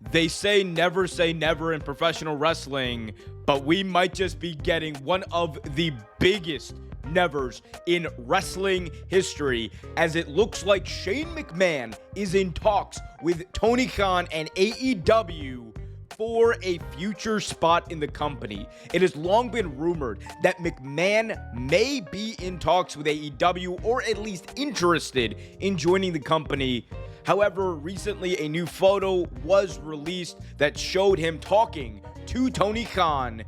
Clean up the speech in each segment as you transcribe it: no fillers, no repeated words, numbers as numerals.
They say never in professional wrestling, but we might just be getting one of the biggest nevers in wrestling history, as it looks like Shane McMahon is in talks with Tony Khan and AEW for a future spot in the company. It has long been rumored that McMahon may be in talks with AEW, or at least interested in joining the company. However, recently a new photo was released that showed him talking to Tony Khan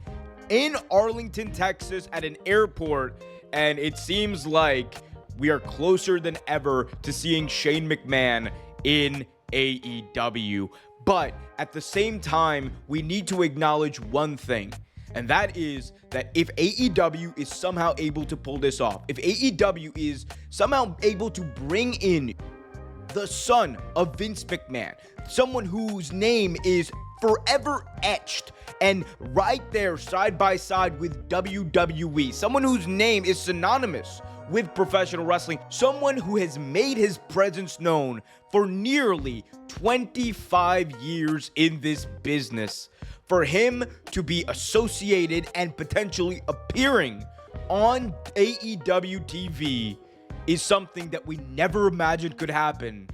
in Arlington, Texas at an airport, and it seems like we are closer than ever to seeing Shane McMahon in AEW. But at the same time, we need to acknowledge one thing, and that is that if AEW is somehow able to pull this off, if AEW is somehow able to bring in the son of Vince McMahon, someone whose name is forever etched and right there side by side with WWE, someone whose name is synonymous with professional wrestling, someone who has made his presence known for nearly 25 years in this business, for him to be associated and potentially appearing on AEW TV is something that we never imagined could happen,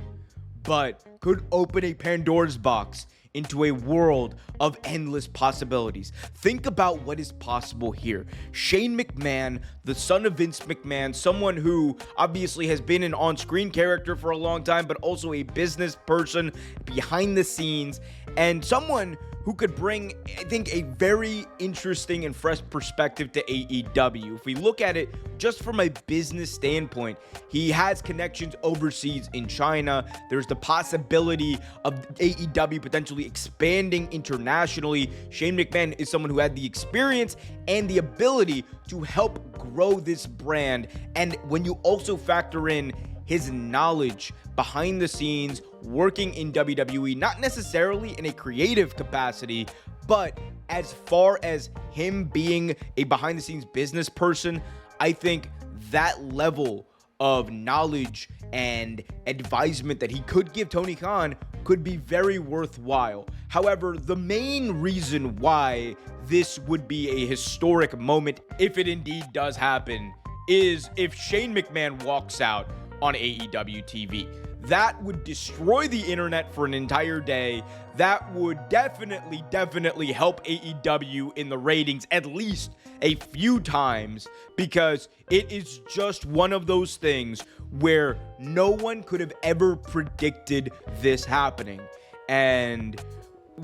but could open a Pandora's box into a world of endless possibilities. Think about what is possible here. Shane McMahon, the son of Vince McMahon, someone who obviously has been an on-screen character for a long time, but also a business person behind the scenes, and someone who could bring, I think, a very interesting and fresh perspective to AEW. If we look at it just from a business standpoint, he has connections overseas in China. There's the possibility of AEW potentially expanding internationally. Shane McMahon is someone who had the experience and the ability to help grow this brand. And when you also factor in his knowledge behind the scenes, working in WWE, not necessarily in a creative capacity, but as far as him being a behind the scenes business person, I think that level of knowledge and advisement that he could give Tony Khan could be very worthwhile. However, the main reason why this would be a historic moment, if it indeed does happen, is if Shane McMahon walks out on AEW TV. That would destroy the internet for an entire day. That would definitely help AEW in the ratings at least a few times, because it is just one of those things where no one could have ever predicted this happening. And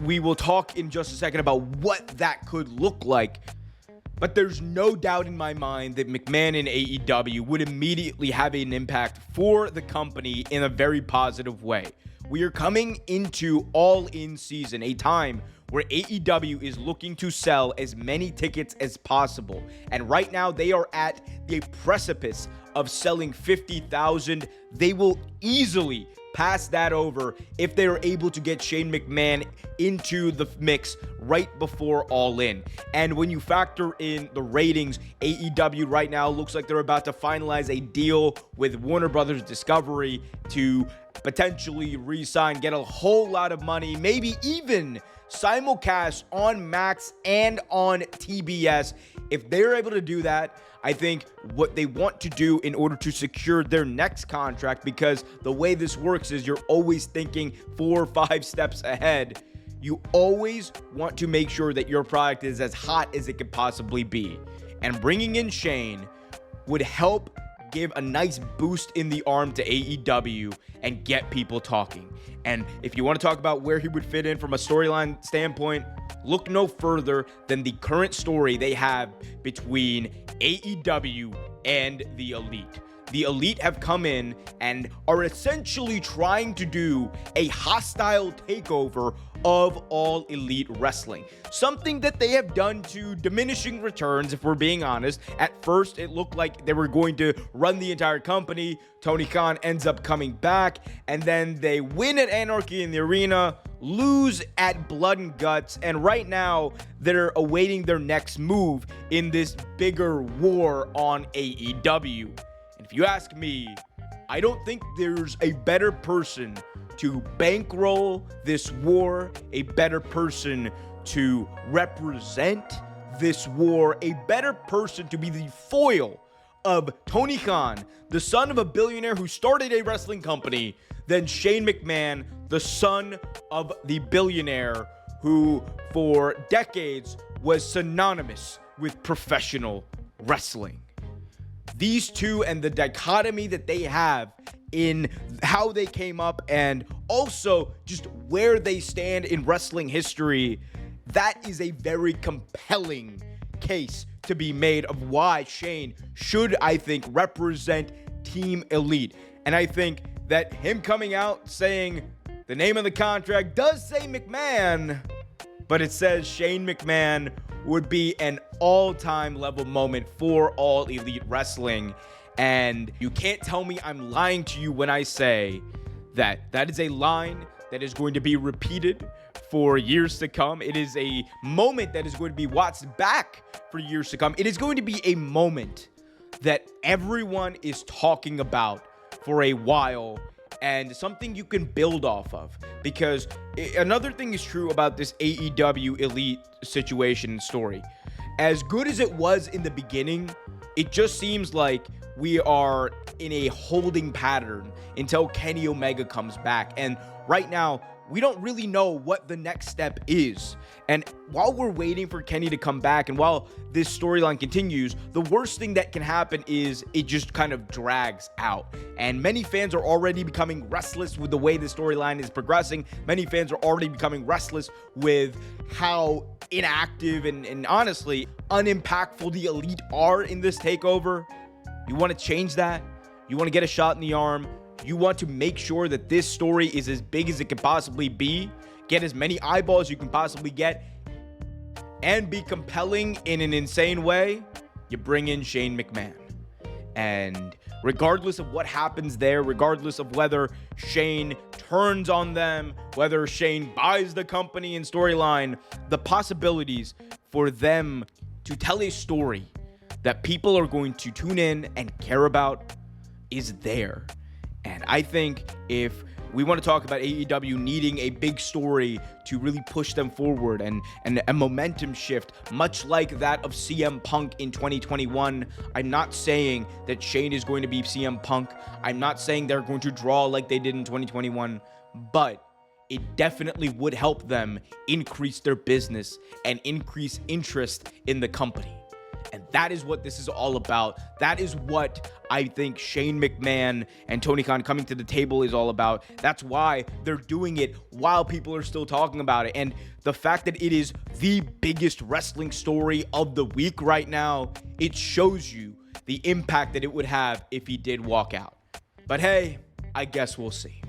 we will talk in just a second about what that could look like. But there's no doubt in my mind that McMahon and AEW would immediately have an impact for the company in a very positive way. We are coming into All-In season, a time where AEW is looking to sell as many tickets as possible. And right now they are at the precipice of selling 50,000. They will easily pass that over if they are able to get Shane McMahon into the mix right before All In. And when you factor in the ratings, AEW right now looks like they're about to finalize a deal with Warner Brothers Discovery to potentially re-sign, get a whole lot of money, maybe even simulcast on Max and on TBS. If they're able to do that, I think what they want to do in order to secure their next contract, because the way this works is you're always thinking 4 or 5 steps ahead. You always want to make sure that your product is as hot as it could possibly be. And bringing in Shane would help give a nice boost in the arm to AEW and get people talking. And if you want to talk about where he would fit in from a storyline standpoint, look no further than the current story they have between AEW and the Elite. The Elite have come in and are essentially trying to do a hostile takeover of All Elite Wrestling. Something that they have done to diminishing returns, if we're being honest. At first, it looked like they were going to run the entire company. Tony Khan ends up coming back, and then they win at Anarchy in the Arena, lose at Blood and Guts, and right now, they're awaiting their next move in this bigger war on AEW. And if you ask me, I don't think there's a better person to bankroll this war, a better person to represent this war, a better person to be the foil of Tony Khan, the son of a billionaire who started a wrestling company, than Shane McMahon, the son of the billionaire who for decades was synonymous with professional wrestling. These two and the dichotomy that they have in how they came up and also just where they stand in wrestling history, that is a very compelling case to be made of why Shane should, I think, represent Team Elite. And I think that him coming out saying the name of the contract does say McMahon, but it says Shane McMahon would be an all-time level moment for All Elite Wrestling. And you can't tell me I'm lying to you when I say that that is a line that is going to be repeated for years to come. It is a moment that is going to be watched back for years to come. It is going to be a moment that everyone is talking about for a while, and something you can build off of. Because another thing is true about this AEW Elite situation and story. As good as it was in the beginning, it just seems like we are in a holding pattern until Kenny Omega comes back. And right now, we don't really know what the next step is. And while we're waiting for Kenny to come back and while this storyline continues, the worst thing that can happen is it just kind of drags out. And many fans are already becoming restless with the way the storyline is progressing. Many fans are already becoming restless with how inactive and honestly unimpactful the Elite are in this takeover. You want to change that? You want to get a shot in the arm? You want to make sure that this story is as big as it can possibly be, get as many eyeballs you can possibly get, and be compelling in an insane way? You bring in Shane McMahon. And regardless of what happens there, regardless of whether Shane turns on them, whether Shane buys the company and storyline, the possibilities for them to tell a story that people are going to tune in and care about is there. And I think if we want to talk about AEW needing a big story to really push them forward and a momentum shift, much like that of CM Punk in 2021, I'm not saying that Shane is going to be CM Punk. I'm not saying they're going to draw like they did in 2021, but it definitely would help them increase their business and increase interest in the company. And that is what this is all about. That is what I think Shane McMahon and Tony Khan coming to the table is all about. That's why they're doing it while people are still talking about it. And the fact that it is the biggest wrestling story of the week right now, it shows you the impact that it would have if he did walk out. But hey, I guess we'll see.